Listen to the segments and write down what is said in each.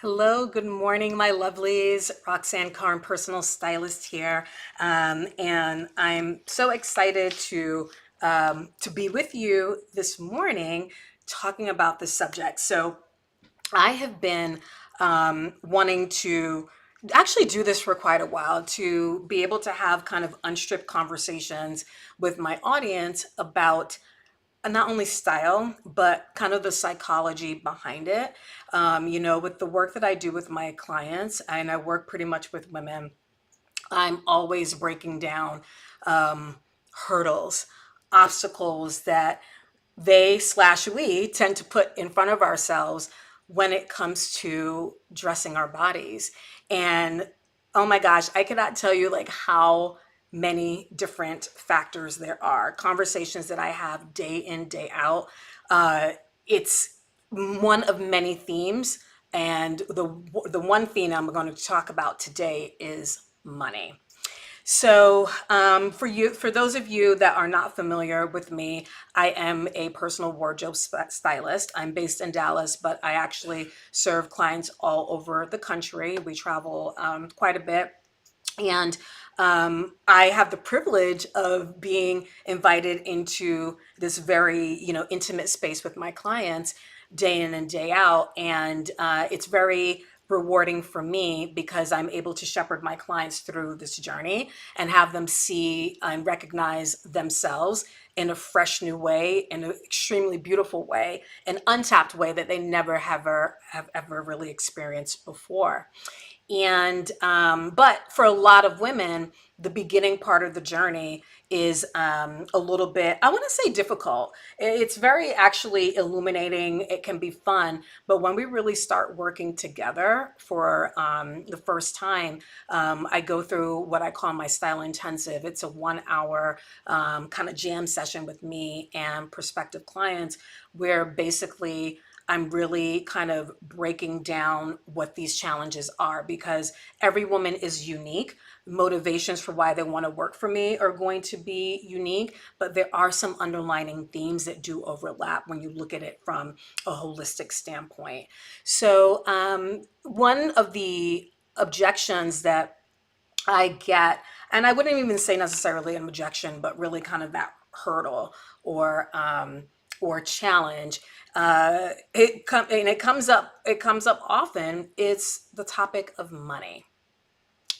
Hello, good morning, my lovelies. Roxanne Carn, personal stylist here, and I'm so excited to be with you this morning, talking about this subject. So, I have been wanting to actually do this for quite a while to be able to have kind of unstripped conversations with my audience about not only style, but kind of the psychology behind it. With the work that I do with my clients, and I work pretty much with women, I'm always breaking down um, hurdles, obstacles that they/we tend to put in front of ourselves when it comes to dressing our bodies. And oh my gosh, I cannot tell you like how many different factors there are. Conversations that I have day in, day out. It's one of many themes. And the one theme I'm going to talk about today is money. So, for those of you that are not familiar with me, I am a personal wardrobe stylist. I'm based in Dallas, but I actually serve clients all over the country. We travel quite a bit, and I have the privilege of being invited into this very, intimate space with my clients day in and day out. And it's very rewarding for me because I'm able to shepherd my clients through this journey and have them see and recognize themselves in a fresh new way, in an extremely beautiful way, an untapped way that they never have ever really experienced before. And but for a lot of women, the beginning part of the journey is a little bit, I want to say, difficult. It's very actually illuminating. It can be fun, but when we really start working together for the first time, I go through what I call my style intensive. It's a 1 hour kind of jam session with me and prospective clients, where basically I'm really kind of breaking down what these challenges are, because every woman is unique. Motivations for why they want to work for me are going to be unique, but there are some underlining themes that do overlap when you look at it from a holistic standpoint. So, one of the objections that I get, and I wouldn't even say necessarily an objection, but really kind of that hurdle or challenge. And it comes up. It comes up often. It's the topic of money.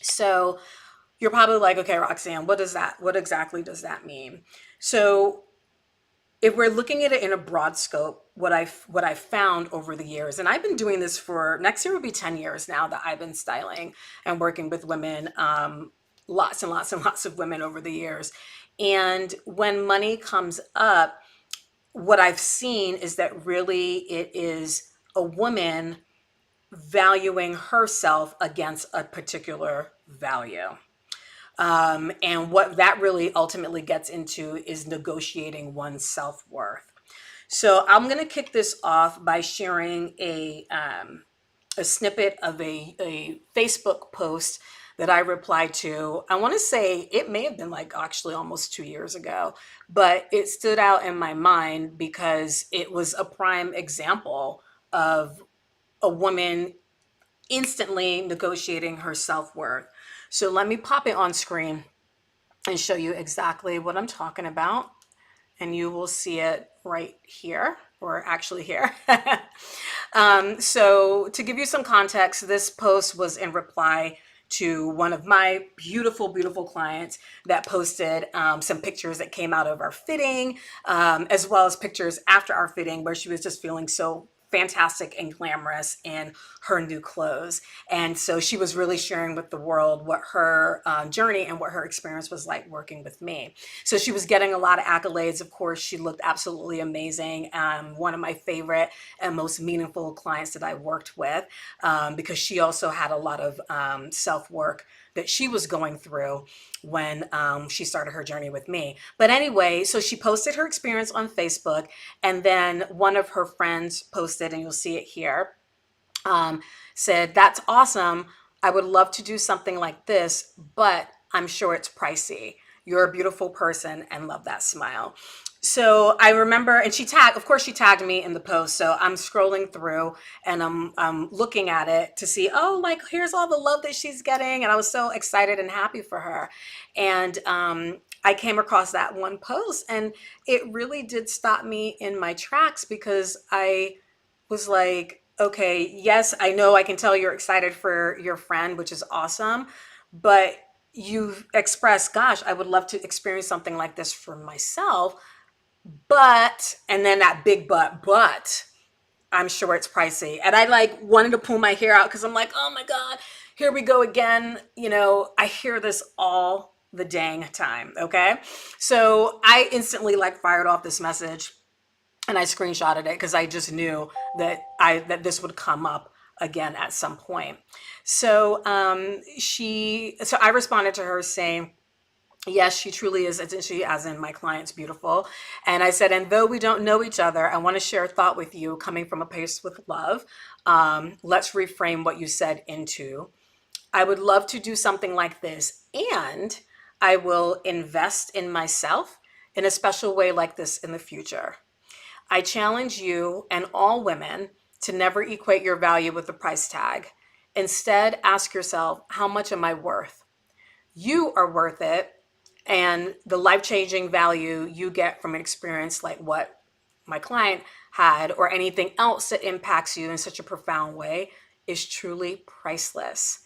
So you're probably like, okay, Roxanne, what does that? What exactly does that mean? So if we're looking at it in a broad scope, what I've found over the years, and I've been doing this for next year will be 10 years now that I've been styling and working with women, lots and lots and lots of women over the years. And when money comes up, what I've seen is that really it is a woman valuing herself against a particular value. And what that really ultimately gets into is negotiating one's self worth. So I'm going to kick this off by sharing a snippet of a Facebook post that I replied to. I want to say it may have been like actually almost 2 years ago, but it stood out in my mind because it was a prime example of a woman instantly negotiating her self worth. So let me pop it on screen and show you exactly what I'm talking about. And you will see it right here, or actually here. So to give you some context, this post was in reply to one of my beautiful, beautiful clients that posted some pictures that came out of our fitting, as well as pictures after our fitting where she was just feeling so fantastic and glamorous in her new clothes. And so she was really sharing with the world what her journey and what her experience was like working with me. So she was getting a lot of accolades. Of course, she looked absolutely amazing. One of my favorite and most meaningful clients that I worked with, because she also had a lot of self work that she was going through when she started her journey with me. But anyway, so she posted her experience on Facebook, and then one of her friends posted, and you'll see it here, said, "That's awesome. I would love to do something like this, but I'm sure it's pricey. You're a beautiful person and love that smile." So I remember, and of course, she tagged me in the post. So I'm scrolling through and I'm looking at it to see, oh, like here's all the love that she's getting, and I was so excited and happy for her. And I came across that one post, and it really did stop me in my tracks because I was like, okay, yes, I know I can tell you're excited for your friend, which is awesome, but you've expressed, gosh, I would love to experience something like this for myself. But, and then that big but I'm sure it's pricey. And I like wanted to pull my hair out because I'm like, oh my God, here we go again. You know, I hear this all the dang time. Okay. So I instantly like fired off this message and I screenshotted it because I just knew that this would come up again at some point. So so I responded to her saying, yes, she truly is. She, as in my client's beautiful. And I said, and though we don't know each other, I want to share a thought with you coming from a place with love. Let's reframe what you said into, I would love to do something like this. And I will invest in myself in a special way like this in the future. I challenge you and all women to never equate your value with the price tag. Instead, ask yourself, how much am I worth? You are worth it, and the life-changing value you get from an experience like what my client had or anything else that impacts you in such a profound way is truly priceless.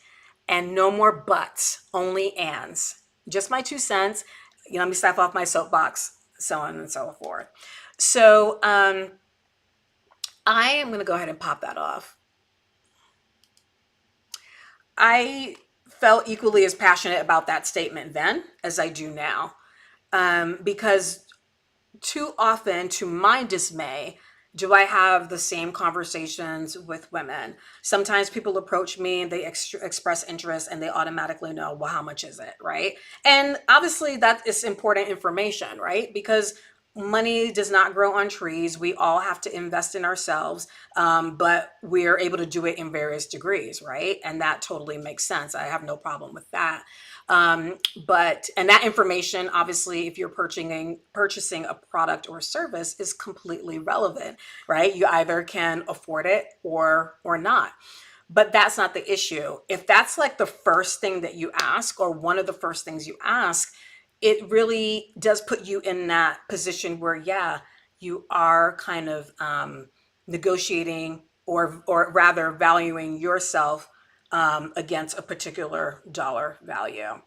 And no more buts, only ands. Just my 2 cents. You know, let me step off my soapbox, so on and so forth. So I am going to go ahead and pop that off. I felt equally as passionate about that statement then as I do now, because too often, to my dismay, do I have the same conversations with women. Sometimes people approach me and they express interest and they automatically know, well, how much is it, right? And obviously, that is important information, right? Because money does not grow on trees. We all have to invest in ourselves, but we're able to do it in various degrees, right? And that totally makes sense. I have no problem with that. And that information, obviously, if you're purchasing a product or service, is completely relevant, right? You either can afford it or not. But that's not the issue. If that's like the first thing that you ask, or one of the first things you ask, it really does put you in that position where, yeah, you are kind of negotiating, or rather valuing yourself against a particular dollar value.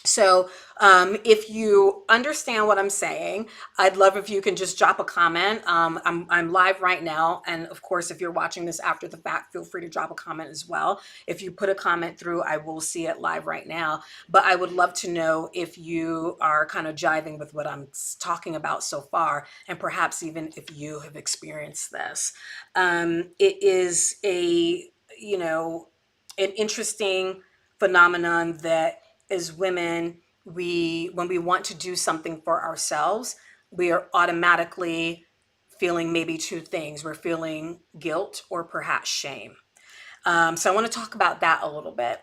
So, if you understand what I'm saying, I'd love if you can just drop a comment. I'm live right now. And of course, if you're watching this after the fact, feel free to drop a comment as well. If you put a comment through, I will see it live right now. But I would love to know if you are kind of jiving with what I'm talking about so far, and perhaps even if you have experienced this. It is you know, an interesting phenomenon that as women, when we want to do something for ourselves, we are automatically feeling maybe two things. We're feeling guilt or perhaps shame. So I want to talk about that a little bit.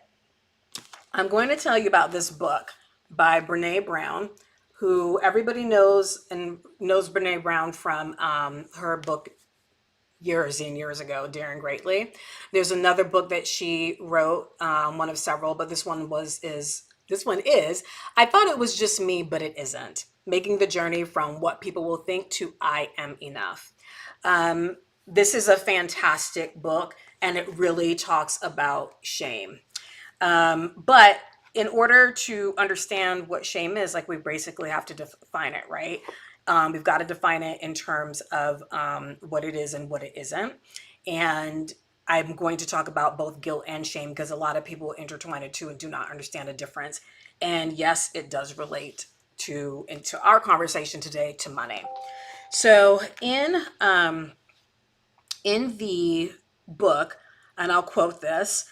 I'm going to tell you about this book by Brene Brown, who everybody knows, and knows Brene Brown from her book years and years ago, Daring Greatly. There's another book that she wrote, one of several, but this one is, I thought it was just me, but it isn't. Making the journey from what people will think to I am enough. This is a fantastic book, and it really talks about shame. But in order to understand what shame is, like, we basically have to define it, right? We've got to define it in terms of what it is and what it isn't. And I'm going to talk about both guilt and shame because a lot of people intertwine the two and do not understand the difference. And yes, it does relate into our conversation today, to money. So in the book, and I'll quote this,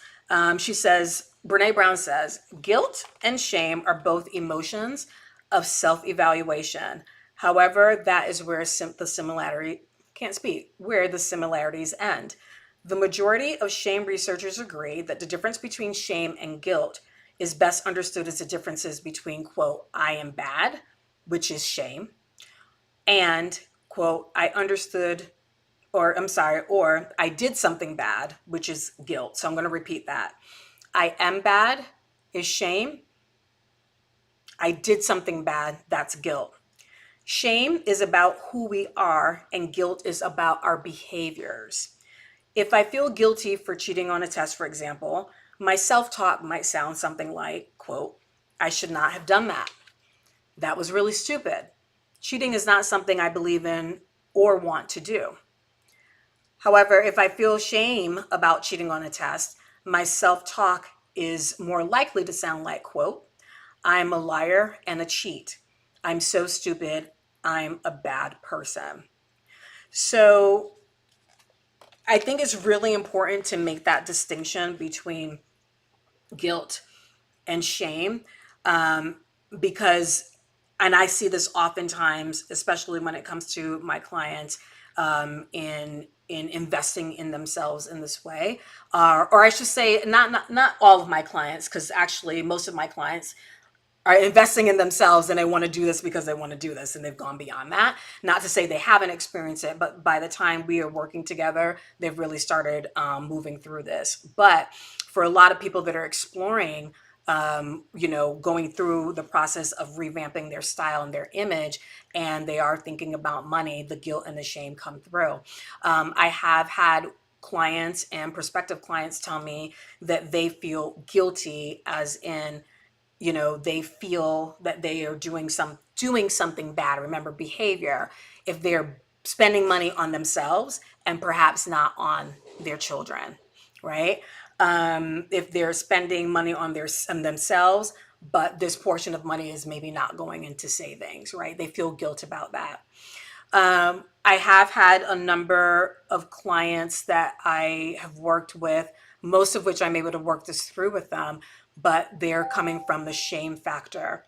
she says, Brene Brown says, guilt and shame are both emotions of self-evaluation. However, that is where the similarity, can't speak, where the similarities end. The majority of shame researchers agree that the difference between shame and guilt is best understood as the differences between, quote, I am bad, which is shame, And, quote, I understood, or I'm sorry, or I did something bad, which is guilt. So I'm going to repeat that. I am bad is shame. I did something bad, that's guilt. Shame is about who we are, and guilt is about our behaviors. If I feel guilty for cheating on a test, for example, my self talk might sound something like, quote, I should not have done that. That was really stupid. Cheating is not something I believe in or want to do. However, if I feel shame about cheating on a test, my self talk is more likely to sound like, quote, I'm a liar and a cheat. I'm so stupid. I'm a bad person. So I think it's really important to make that distinction between guilt and shame, um, because, and I see this oftentimes, especially when it comes to my clients, in investing in themselves in this way, or I should say, not all of my clients, because actually most of my clients are investing in themselves and they want to do this because they want to do this and they've gone beyond that. Not to say they haven't experienced it, but by the time we are working together, they've really started moving through this. But for a lot of people that are exploring, going through the process of revamping their style and their image, and they are thinking about money, the guilt and the shame come through. I have had clients and prospective clients tell me that they feel guilty, as in, they feel that they are doing something bad. Remember, behavior, if they're spending money on themselves and perhaps not on their children, right? If they're spending money on themselves, but this portion of money is maybe not going into savings, right? They feel guilt about that. I have had a number of clients that I have worked with, most of which I'm able to work this through with them, but they're coming from the shame factor.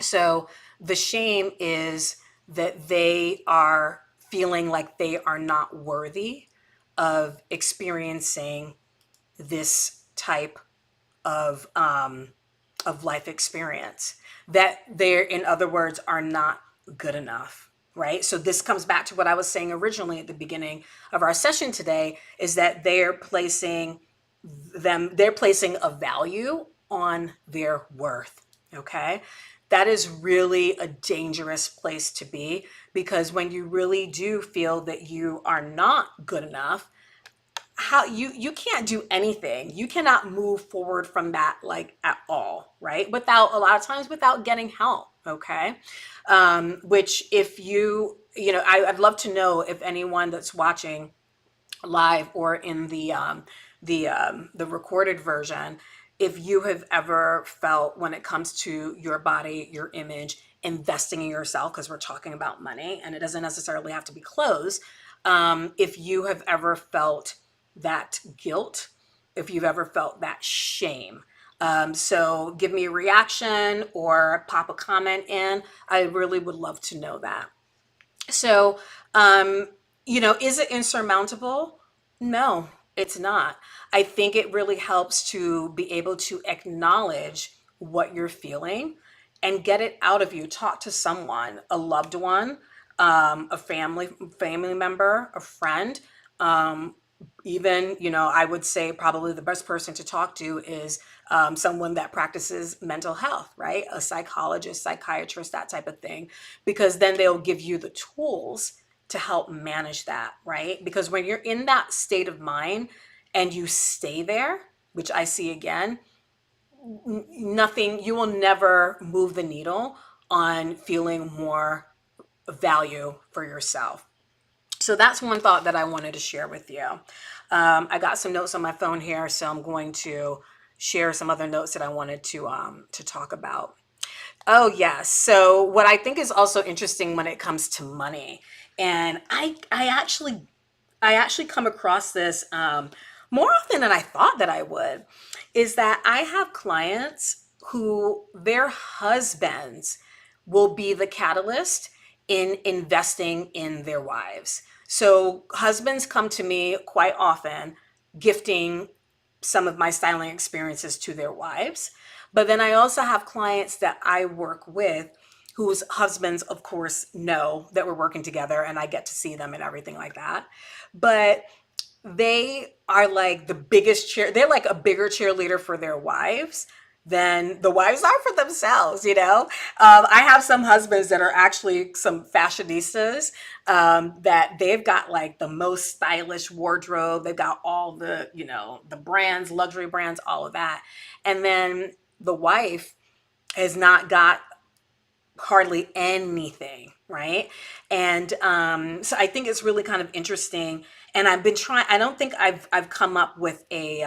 So the shame is that they are feeling like they are not worthy of experiencing this type of life experience, that they're, in other words, are not good enough, right? So this comes back to what I was saying originally at the beginning of our session today, is that they're placing a value on their worth. Okay, that is really a dangerous place to be, because when you really do feel that you are not good enough, how you can't do anything, you cannot move forward from that, like, at all, right? Without, a lot of times, without getting help. Okay, which, if I'd love to know if anyone that's watching live or in the recorded version, if you have ever felt, when it comes to your body, your image, investing in yourself, because we're talking about money and it doesn't necessarily have to be clothes, if you have ever felt that guilt, if you've ever felt that shame. So give me a reaction or pop a comment in. I really would love to know that. So, is it insurmountable? No, it's not. I think it really helps to be able to acknowledge what you're feeling and get it out of you. Talk to someone, a loved one, a family member, a friend. Um, Even, I would say probably the best person to talk to is someone that practices mental health, right? A psychologist, psychiatrist, that type of thing, because then they'll give you the tools to help manage that, right? Because when you're in that state of mind and you stay there, which I see again, nothing, you will never move the needle on feeling more value for yourself. So that's one thought that I wanted to share with you. I got some notes on my phone here, so I'm going to share some other notes that I wanted to talk about. Oh, yes. So what I think is also interesting when it comes to money, and I actually come across this more often than I thought that I would, is that I have clients who their husbands will be the catalyst in investing in their wives. So husbands come to me quite often gifting some of my styling experiences to their wives. But then I also have clients that I work with whose husbands, of course, know that we're working together and I get to see them and everything like that. But they are like they're like a bigger cheerleader for their wives than the wives are for themselves, you know? I have some husbands that are actually some fashionistas, that they've got like the most stylish wardrobe. They've got all the, the brands, luxury brands, all of that. And then the wife has not got hardly anything, right? And so I think it's really kind of interesting. And I've been trying. I don't think I've come up with a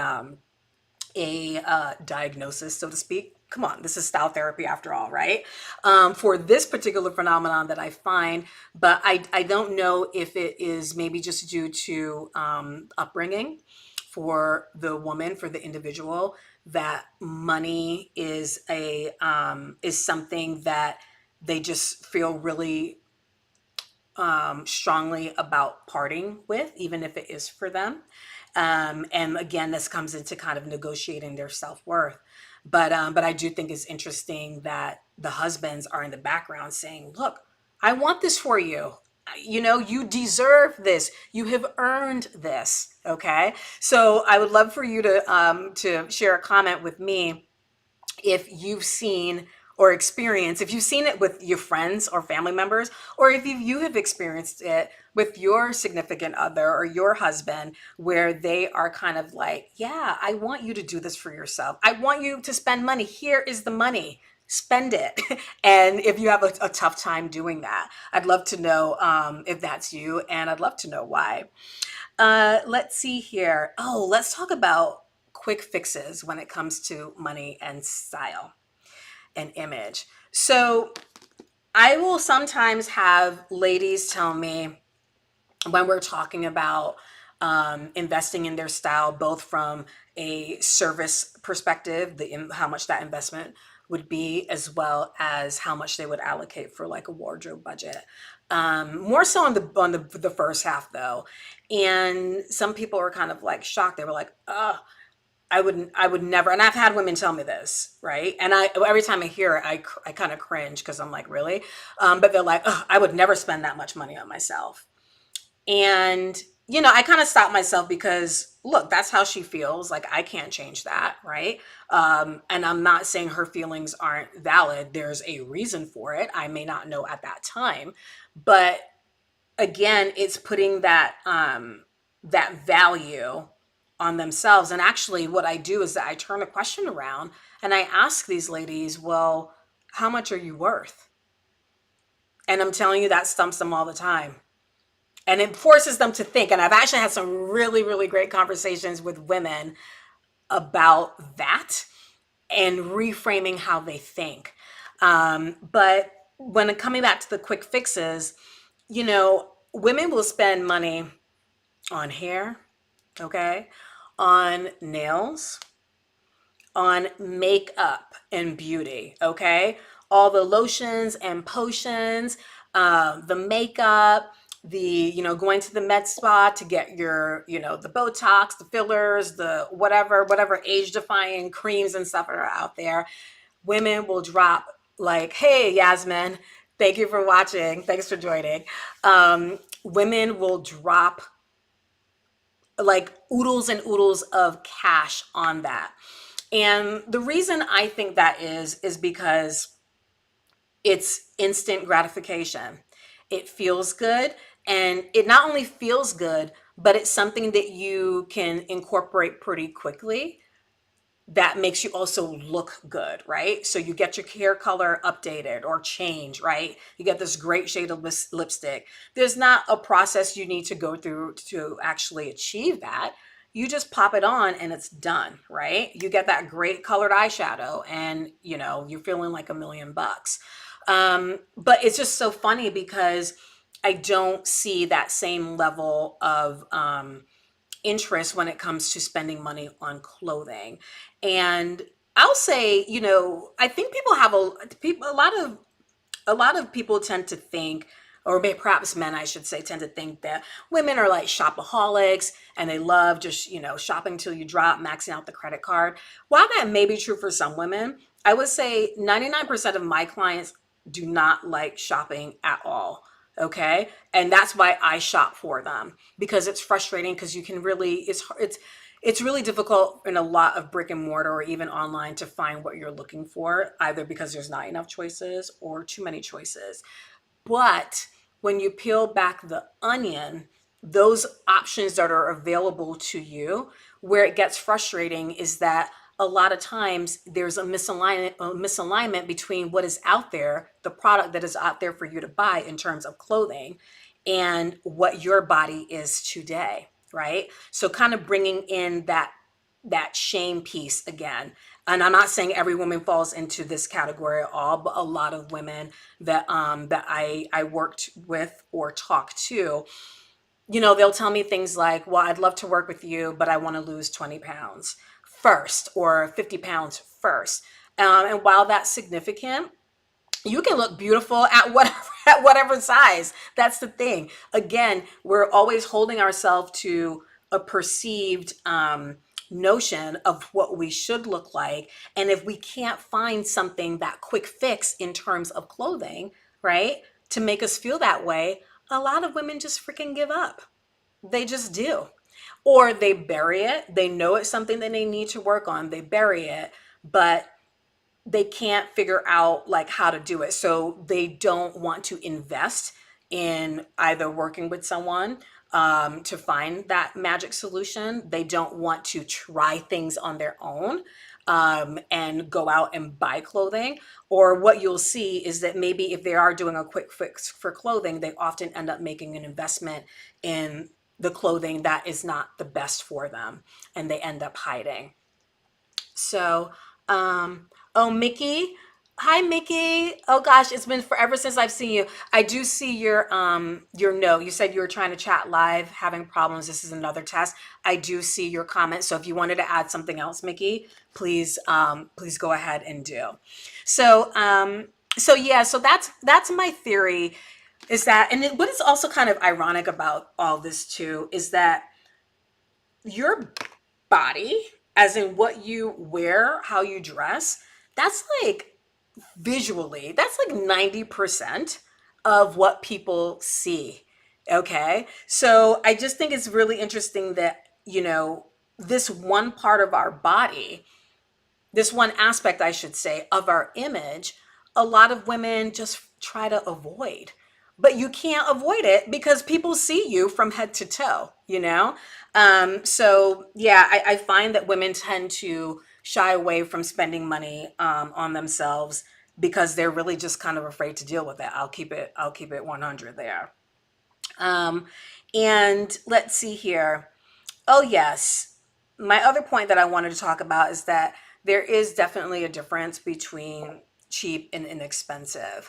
diagnosis, so to speak. Come on, this is style therapy after all, right? For this particular phenomenon that I find, but I don't know if it is maybe just due to upbringing for the woman, for the individual, that money is something that they just feel really strongly about parting with, even if it is for them. And again, this comes into kind of negotiating their self-worth. But I do think it's interesting that the husbands are in the background saying, look, I want this for you. You deserve this. You have earned this. Okay. So I would love for you to share a comment with me if you've seen or experienced, if you've seen it with your friends or family members, or if you have experienced it with your significant other or your husband, where they are kind of like, yeah, I want you to do this for yourself. I want you to spend money. Here is the money. Spend it. And if you have a tough time doing that, I'd love to know if that's you, and I'd love to know why. Let's see here. Oh, let's talk about quick fixes when it comes to money and style and image. So I will sometimes have ladies tell me when we're talking about investing in their style, both from a service perspective, how much that investment would be, as well as how much they would allocate for like a wardrobe budget. More so on the first half though, and some people were kind of like shocked. They were like, "Oh, I would never." And I've had women tell me this, right? And every time I hear it, I kind of cringe because I'm like, really? But they're like, "Oh, I would never spend that much money on myself." And, I kind of stopped myself because, look, that's how she feels. Like, I can't change that, right? And I'm not saying her feelings aren't valid. There's a reason for it. I may not know at that time. But again, it's putting that value on themselves. And actually, what I do is that I turn the question around and I ask these ladies, well, how much are you worth? And I'm telling you, that stumps them all the time. And it forces them to think. And I've actually had some really, really great conversations with women about that and reframing how they think. But when coming back to the quick fixes, women will spend money on hair, okay, on nails, on makeup and beauty, okay? All the lotions and potions, the makeup, going to the med spa to get your, the Botox, the fillers, the whatever age defying creams and stuff are out there. Women will drop like, hey, Yasmin, thank you for watching. Thanks for joining. Women will drop like oodles and oodles of cash on that. And the reason I think that is because it's instant gratification. It feels good, and it not only feels good, but it's something that you can incorporate pretty quickly that makes you also look good, right? So you get your hair color updated or change, right? You get this great shade of lipstick. There's not a process you need to go through to actually achieve that. You just pop it on and it's done, right? You get that great colored eyeshadow and, you're feeling like $1,000,000. But it's just so funny because I don't see that same level of interest when it comes to spending money on clothing. And I'll say, I think people have a lot of people tend to think, or maybe perhaps men, I should say, tend to think that women are like shopaholics and they love just, shopping till you drop, maxing out the credit card. While that may be true for some women, I would say 99% of my clients do not like shopping at all. Okay. And that's why I shop for them, because it's frustrating, because you can really, it's really difficult in a lot of brick and mortar or even online to find what you're looking for, either because there's not enough choices or too many choices. But when you peel back the onion, those options that are available to you, where it gets frustrating is that a lot of times there's a misalignment between what is out there, the product that is out there for you to buy in terms of clothing, and what your body is today, right? So kind of bringing in that shame piece again. And I'm not saying every woman falls into this category at all, but a lot of women that I worked with or talked to, they'll tell me things like, well, I'd love to work with you, but I want to lose 20 pounds first, or 50 pounds first. And while that's significant, you can look beautiful at whatever at whatever size. That's the thing. Again, we're always holding ourselves to a perceived notion of what we should look like. And if we can't find something, that quick fix in terms of clothing, right, to make us feel that way, a lot of women just freaking give up. They just do. Or they bury it. They know it's something that they need to work on. They bury it, but they can't figure out like how to do it. So they don't want to invest in either working with someone to find that magic solution. They don't want to try things on their own and go out and buy clothing. Or what you'll see is that maybe if they are doing a quick fix for clothing, they often end up making an investment in the clothing that is not the best for them, and they end up hiding. So, oh, Mickey. Hi, Mickey. Oh gosh, it's been forever since I've seen you. I do see your note. You said you were trying to chat live, having problems. This is another test. I do see your comment. So if you wanted to add something else, Mickey, please go ahead and do. So, yeah, so that's my theory, is that, and what is also kind of ironic about all this too is that your body, as in what you wear, how you dress, that's like visually, that's like 90% of what people see. Okay. So I just think it's really interesting that, this one part of our body, this one aspect, I should say, of our image, a lot of women just try to avoid. But you can't avoid it because people see you from head to toe. So, yeah, I find that women tend to shy away from spending money on themselves because they're really just kind of afraid to deal with it. I'll keep it 100 there. Um, and let's see here. Oh, yes. My other point that I wanted to talk about is that there is definitely a difference between cheap and inexpensive.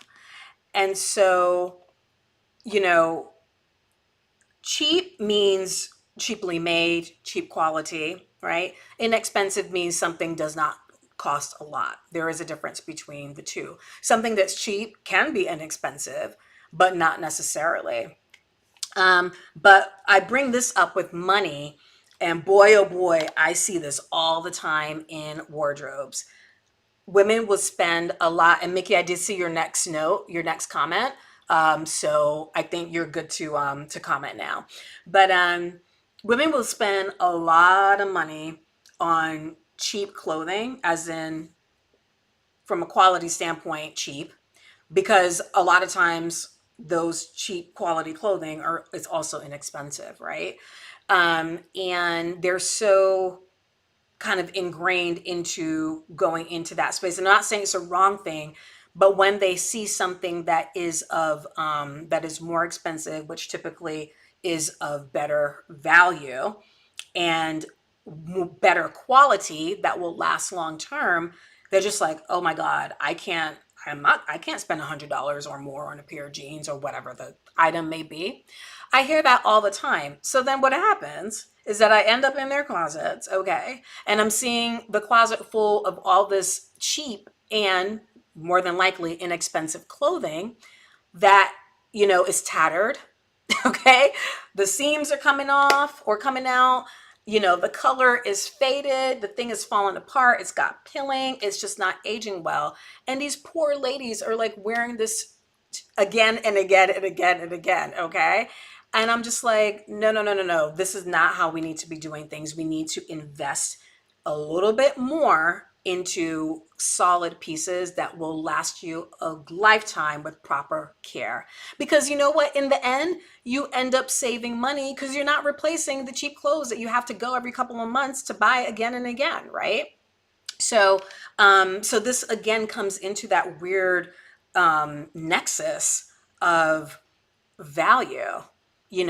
And so, you know, cheap means cheaply made, cheap quality, right? Inexpensive means something does not cost a lot. There is a difference between the two. Something that's cheap can be inexpensive, but not necessarily. But I bring this up with money, and boy, oh boy, I see this all the time in wardrobes. Women will spend a lot, and Mickey, I did see your next note, your next comment. So I think you're good to comment now. But women will spend a lot of money on cheap clothing, as in from a quality standpoint, cheap, because a lot of times those cheap quality clothing are is also inexpensive, right? And they're so kind of ingrained into going into that space. And I'm not saying it's a wrong thing, but when they see something that is more expensive, which typically is of better value and better quality that will last long term, they're just like, oh my God, I can't spend $100 or more on a pair of jeans or whatever the item may be. I hear that all the time. So then what happens is that I end up in their closets, okay, and I'm seeing the closet full of all this cheap and more than likely inexpensive clothing that, is tattered, okay? The seams are coming off or coming out. The color is faded, the thing is falling apart, it's got pilling, it's just not aging well. And these poor ladies are like wearing this again and again and again and again, okay? And I'm just like, no, no, no, no, no. This is not how we need to be doing things. We need to invest a little bit more into solid pieces that will last you a lifetime with proper care. Because you know what? In the end, you end up saving money because you're not replacing the cheap clothes that you have to go every couple of months to buy again and again, right? So, so this again comes into that weird nexus of value. They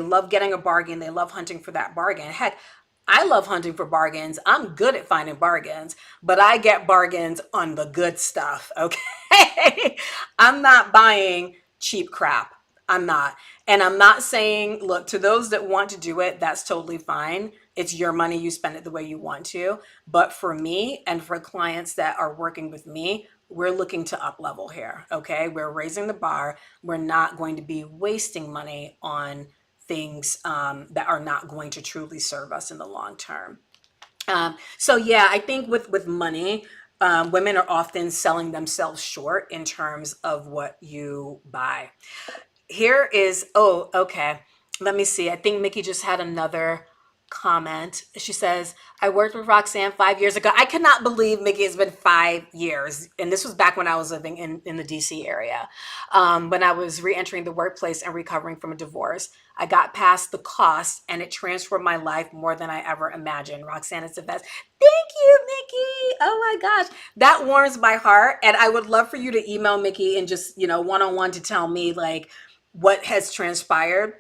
love getting a bargain. They love hunting for that bargain. Heck, I love hunting for bargains. I'm good at finding bargains, but I get bargains on the good stuff. Okay. I'm not buying cheap crap. I'm not. And I'm not saying, look, to those that want to do it, that's totally fine. It's your money. You spend it the way you want to. But for me and for clients that are working with me, we're looking to up level here. Okay. We're raising the bar. We're not going to be wasting money on things that are not going to truly serve us in the long term. So yeah, I think with money, women are often selling themselves short in terms of what you buy. Here is, oh, okay. Let me see. I think Mickey just had another comment. She says, I worked with Roxanne 5 years ago. I cannot believe, Mickey, it's been 5 years. And this was back when I was living in the DC area. When I was re-entering the workplace and recovering from a divorce. I got past the cost and it transformed my life more than I ever imagined. Roxanne is the best. Thank you, Mickey. Oh my gosh. That warms my heart. And I would love for you to email Mickey and just, one-on-one to tell me like what has transpired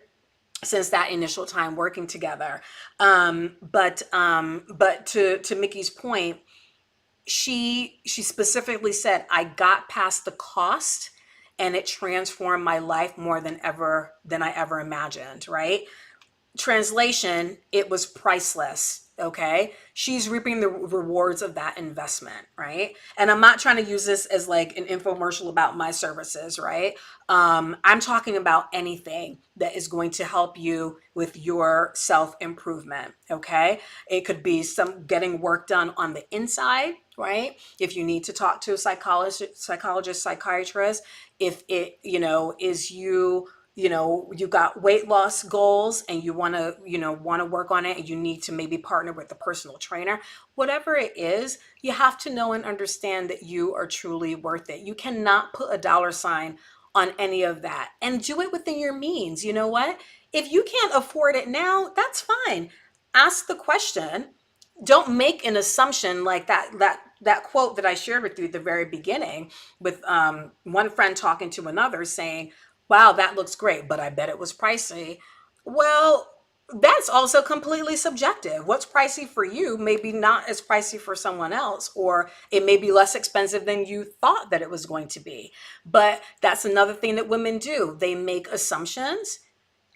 since that initial time working together. But to Mickey's point, she specifically said, I got past the cost and it transformed my life more than I ever imagined, right? Translation, it was priceless. Okay. She's reaping the rewards of that investment. Right. And I'm not trying to use this as like an infomercial about my services. Right. I'm talking about anything that is going to help you with your self improvement. Okay. It could be some getting work done on the inside. Right. If you need to talk to a psychologist, psychiatrist, if it, is you got weight loss goals and you want to work on it and you need to maybe partner with a personal trainer, whatever it is, you have to know and understand that you are truly worth it. You cannot put a dollar sign on any of that and do it within your means. You know what? If you can't afford it now, that's fine. Ask the question. Don't make an assumption like that quote that I shared with you at the very beginning with one friend talking to another saying, wow, that looks great, but I bet it was pricey. Well, that's also completely subjective. What's pricey for you may be not as pricey for someone else, or it may be less expensive than you thought that it was going to be. But that's another thing that women do. They make assumptions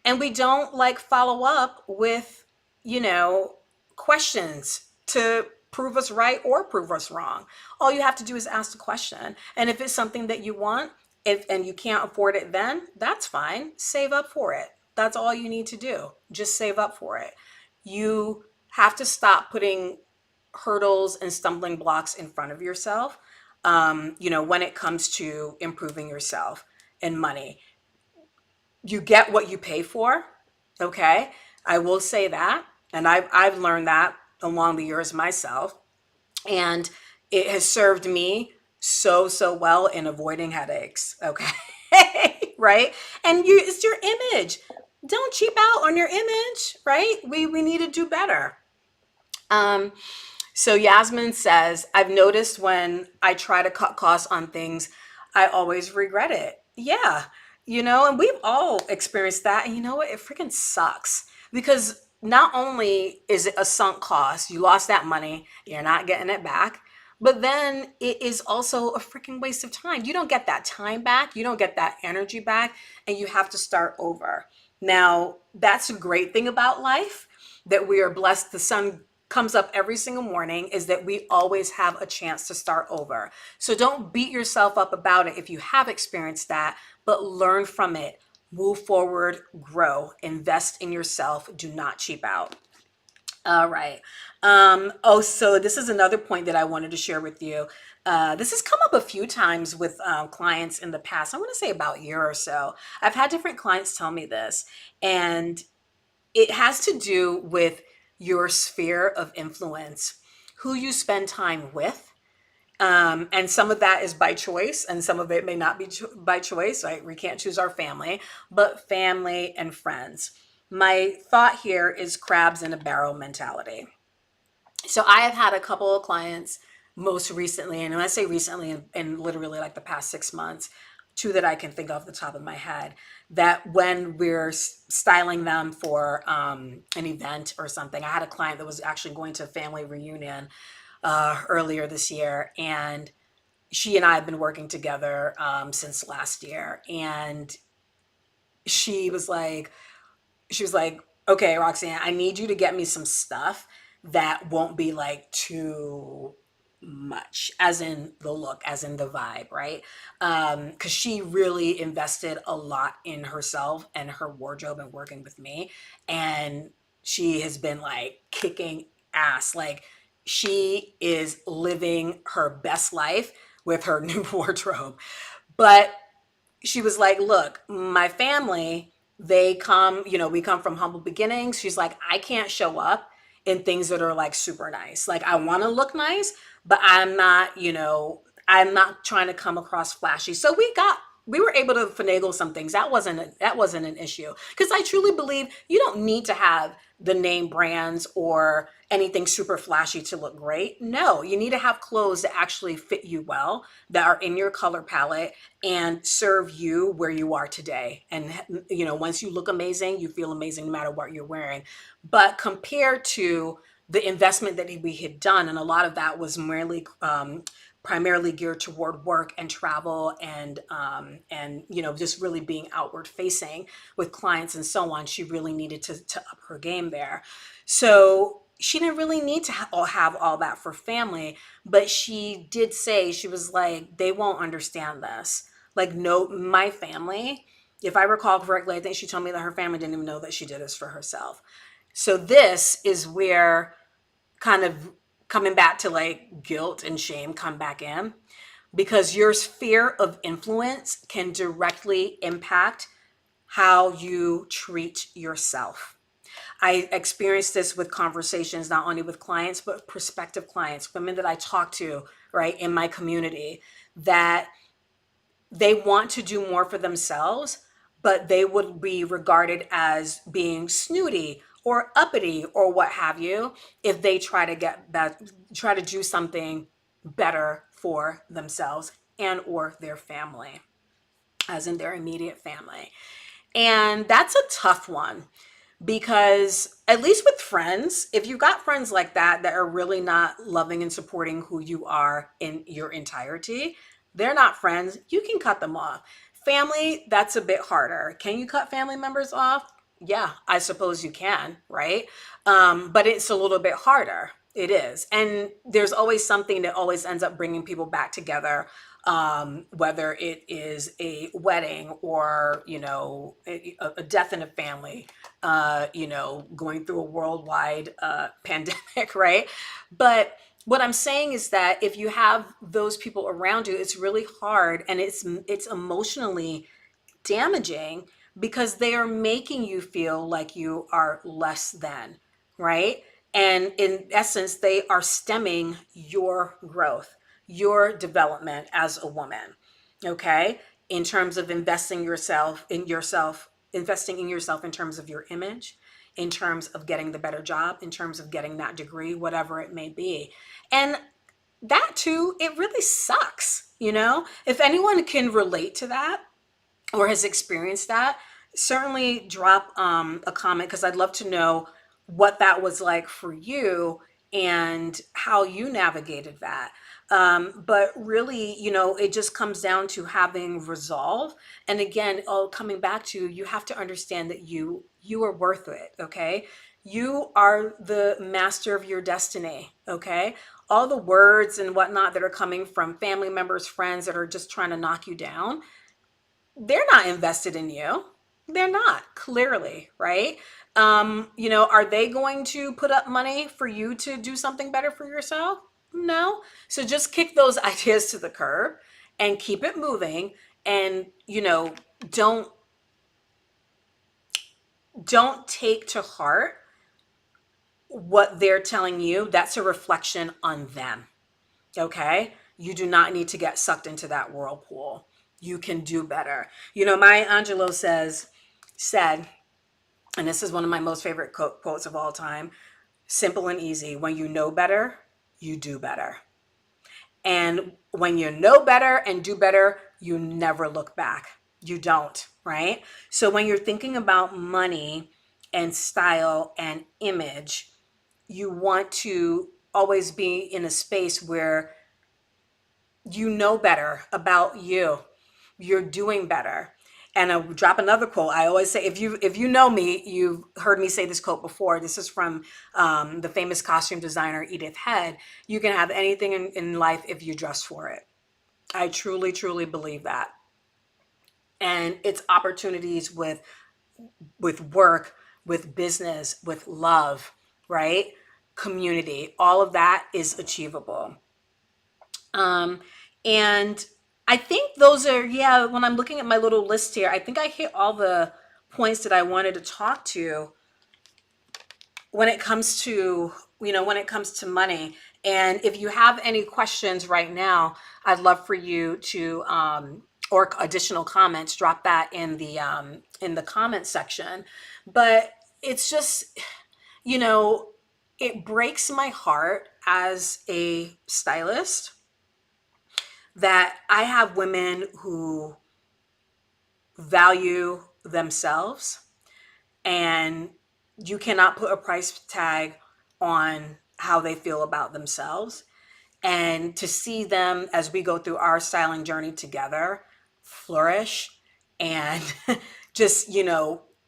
and we don't like follow up with, you know, questions to prove us right or prove us wrong. All you have to do is ask the question. And if it's something that you want, if and you can't afford it then, that's fine. Save up for it. That's all you need to do. Just save up for it. You have to stop putting hurdles and stumbling blocks in front of yourself, when it comes to improving yourself and money. You get what you pay for. Okay. I will say that. And I've learned that along the years myself. And it has served me so well in avoiding headaches. Okay. Right. And it's your image. Don't cheap out on your image, right? We need to do better. Um, so Yasmin says, I've noticed when I try to cut costs on things, I always regret it. Yeah, and we've all experienced that. And you know what? It freaking sucks because not only is it a sunk cost, you lost that money, you're not getting it back, but then it is also a freaking waste of time. You don't get that time back, you don't get that energy back, and you have to start over. Now, that's a great thing about life that we are blessed. The sun comes up every single morning is that we always have a chance to start over. So don't beat yourself up about it if you have experienced that, but learn from it. Move forward, grow, invest in yourself, do not cheap out. All right. Oh, so this is another point that I wanted to share with you. This has come up a few times with clients in the past. I want to say about a year or so. I've had different clients tell me this, and it has to do with your sphere of influence, who you spend time with. And some of that is by choice, and some of it may not be by choice. Right? We can't choose our family, but family and friends. My thought here is crabs in a barrel mentality. So I have had a couple of clients most recently, and when I say recently, in literally like the past 6 months, two that I can think of the top of my head, that when we're styling them for an event or something, I had a client that was actually going to a family reunion earlier this year, and she and I have been working together since last year, and she was like, she was like, okay, Roxanne, I need you to get me some stuff that won't be like too much, as in the look, as in the vibe, right? Because she really invested a lot in herself and her wardrobe and working with me. And she has been like kicking ass. Like she is living her best life with her new wardrobe. But she was like, look, my family, they come, we come from humble beginnings. She's like, I can't show up in things that are like super nice. Like, I want to look nice, but I'm not trying to come across flashy. So we were able to finagle some things. That wasn't an issue, because I truly believe you don't need to have the name brands or anything super flashy to look great. No, you need to have clothes that actually fit you well, that are in your color palette, and serve you where you are today. And once you look amazing, you feel amazing no matter what you're wearing. But compared to the investment that we had done, and a lot of that was merely primarily geared toward work and travel, and just really being outward facing with clients and so on. She really needed to up her game there. So she didn't really need to have all that for family, but she did say, she was like, they won't understand this. Like, no, my family, if I recall correctly, I think she told me that her family didn't even know that she did this for herself. So this is where kind of coming back to like guilt and shame come back in, because your sphere of influence can directly impact how you treat yourself. I experienced this with conversations, not only with clients, but prospective clients, women that I talk to, right, in my community, that they want to do more for themselves, but they would be regarded as being snooty or uppity or what have you if they try to do something better for themselves and or their family, as in their immediate family. And that's a tough one, because at least with friends, if you've got friends like that are really not loving and supporting who you are in your entirety, they're not friends. You can cut them off. Family, that's a bit harder. Can you cut family members off? Yeah, I suppose you can, right? But it's a little bit harder. It is. And there's always something that always ends up bringing people back together, whether it is a wedding or, a death in a family, going through a worldwide pandemic, right? But what I'm saying is that if you have those people around you, it's really hard, and it's emotionally damaging, because they are making you feel like you are less than, right? And in essence, they are stemming your growth, your development as a woman, okay? In terms of investing in yourself in terms of your image, in terms of getting the better job, in terms of getting that degree, whatever it may be. And that too, it really sucks, If anyone can relate to that, or has experienced that, certainly drop a comment, because I'd love to know what that was like for you and how you navigated that. But really, it just comes down to having resolve. And again, coming back to, you have to understand that you are worth it. Okay. You are the master of your destiny. Okay. All the words and whatnot that are coming from family members, friends that are just trying to knock you down, they're not invested in you. They're not, clearly, right? Are they going to put up money for you to do something better for yourself? No. So just kick those ideas to the curb and keep it moving, and don't don't take to heart what they're telling you. That's a reflection on them. Okay? You do not need to get sucked into that whirlpool. You can do better. Maya Angelou said, and this is one of my most favorite quotes of all time: simple and easy. When you know better, you do better. And when you know better and do better, you never look back. You don't, right? So when you're thinking about money and style and image, you want to always be in a space where you know better about you. You're doing better. And I'll drop another quote. I always say, if you know me, you've heard me say this quote before. This is from the famous costume designer Edith Head. You can have anything in life if you dress for it. I truly, truly believe that. And it's opportunities with work, with business, with love, right? Community. All of that is achievable. Um, and I think those are, yeah, when I'm looking at my little list here, I think I hit all the points that I wanted to talk to when it comes to, when it comes to money. And if you have any questions right now, I'd love for you to, or additional comments, drop that in the comment section. But it's just, you know, it breaks my heart as a stylist that I have women who value themselves, and you cannot put a price tag on how they feel about themselves. And to see them as we go through our styling journey together flourish and just,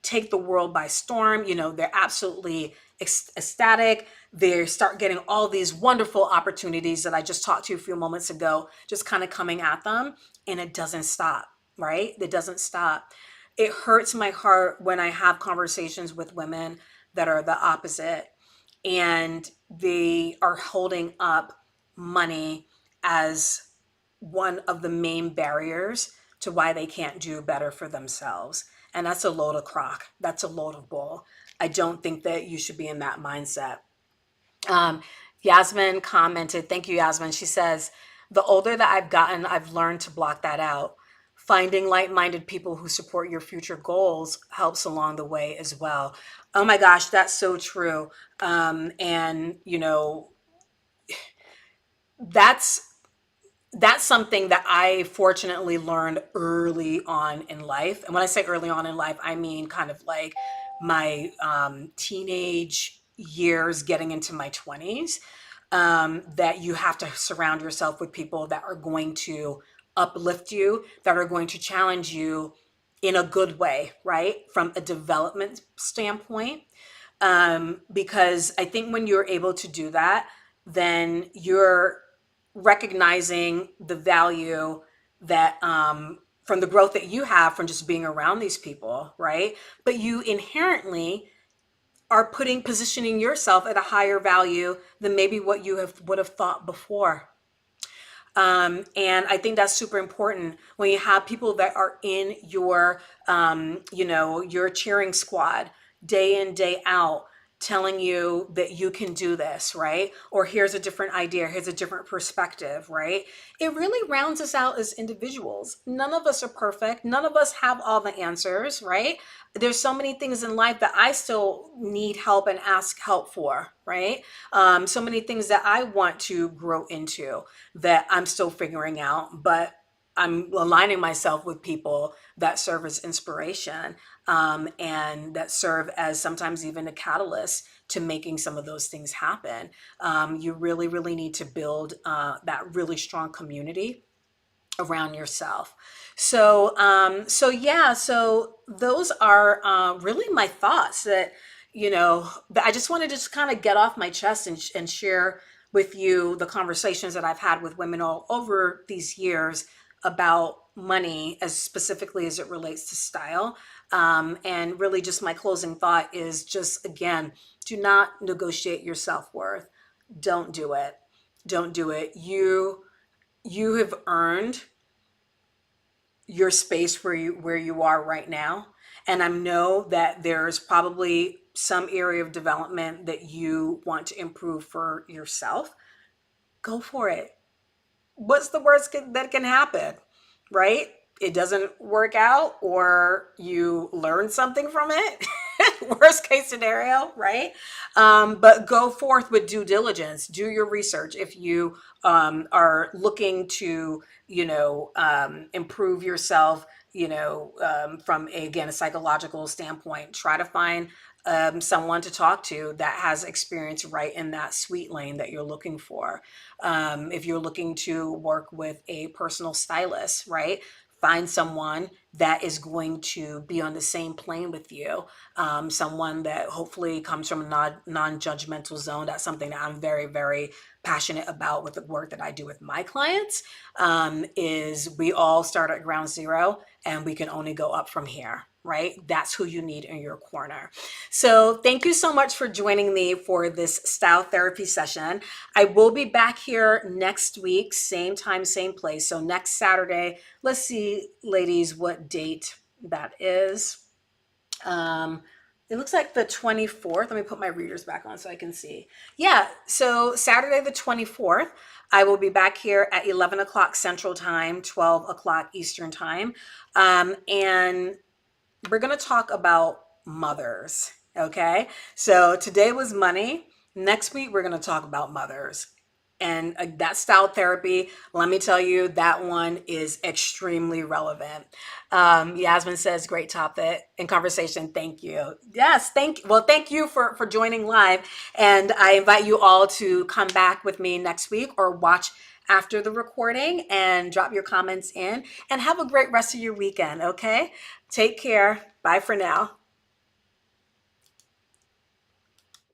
take the world by storm. They're absolutely ecstatic. They start getting all these wonderful opportunities that I just talked to you a few moments ago, just kind of coming at them. And it doesn't stop, right? It doesn't stop. It hurts my heart when I have conversations with women that are the opposite, and they are holding up money as one of the main barriers to why they can't do better for themselves. And that's a load of crock. That's a load of bull. I don't think that you should be in that mindset. Um, Yasmin commented, thank you, Yasmin. She says, the older that I've gotten, I've learned to block that out. Finding like minded people who support your future goals helps along the way as well. Oh my gosh, that's so true. And, that's that's something that I fortunately learned early on in life. And when I say early on in life, I mean kind of like my teenage years, getting into my 20s, that you have to surround yourself with people that are going to uplift you, that are going to challenge you in a good way, right? From a development standpoint. Because I think when you're able to do that, then you're recognizing the value that from the growth that you have from just being around these people, right? But you inherently are positioning yourself at a higher value than maybe what you would have thought before. And I think that's super important when you have people that are in your cheering squad day in, day out, telling you that you can do this, right? Or here's a different idea, here's a different perspective, right? It really rounds us out as individuals. None of us are perfect. None of us have all the answers, right? There's so many things in life that I still need help and ask help for, right? So many things that I want to grow into that I'm still figuring out, but I'm aligning myself with people that serve as inspiration, and that serve as sometimes even a catalyst to making some of those things happen. You really, really need to build that really strong community around yourself. So yeah, so those are really my thoughts that I just wanted to just kind of get off my chest and share with you the conversations that I've had with women all over these years about money, as specifically as it relates to style. And really just my closing thought is just, again, do not negotiate your self-worth. Don't do it. Don't do it. You have earned your space where you are right now. And I know that there's probably some area of development that you want to improve for yourself. Go for it. What's the worst that can happen, right? It doesn't work out, or you learn something from it. Worst case scenario, right? But go forth with due diligence. Do your research. If you are looking to, improve yourself, from again a psychological standpoint, try to find someone to talk to that has experience right in that sweet lane that you're looking for. If you're looking to work with a personal stylist, right? Find someone that is going to be on the same plane with you. Someone that hopefully comes from a non-judgmental zone. That's something that I'm very, very passionate about with the work that I do with my clients. Is we all start at ground zero and we can only go up from here, right? That's who you need in your corner. So thank you so much for joining me for this style therapy session. I will be back here next week, same time, same place. So next Saturday, let's see, ladies, what date that is. It looks like the 24th. Let me put my readers back on so I can see. Yeah, so Saturday the 24th, I will be back here at 11 o'clock Central Time, 12 o'clock Eastern Time. And we're going to talk about mothers. Okay. So today was money. Next week, we're going to talk about mothers. And that style therapy, let me tell you, that one is extremely relevant. Yasmin says, great topic and conversation. Thank you. Yes, thank you for joining live. And I invite you all to come back with me next week or watch after the recording and drop your comments in, and have a great rest of your weekend. Okay. Take care. Bye for now.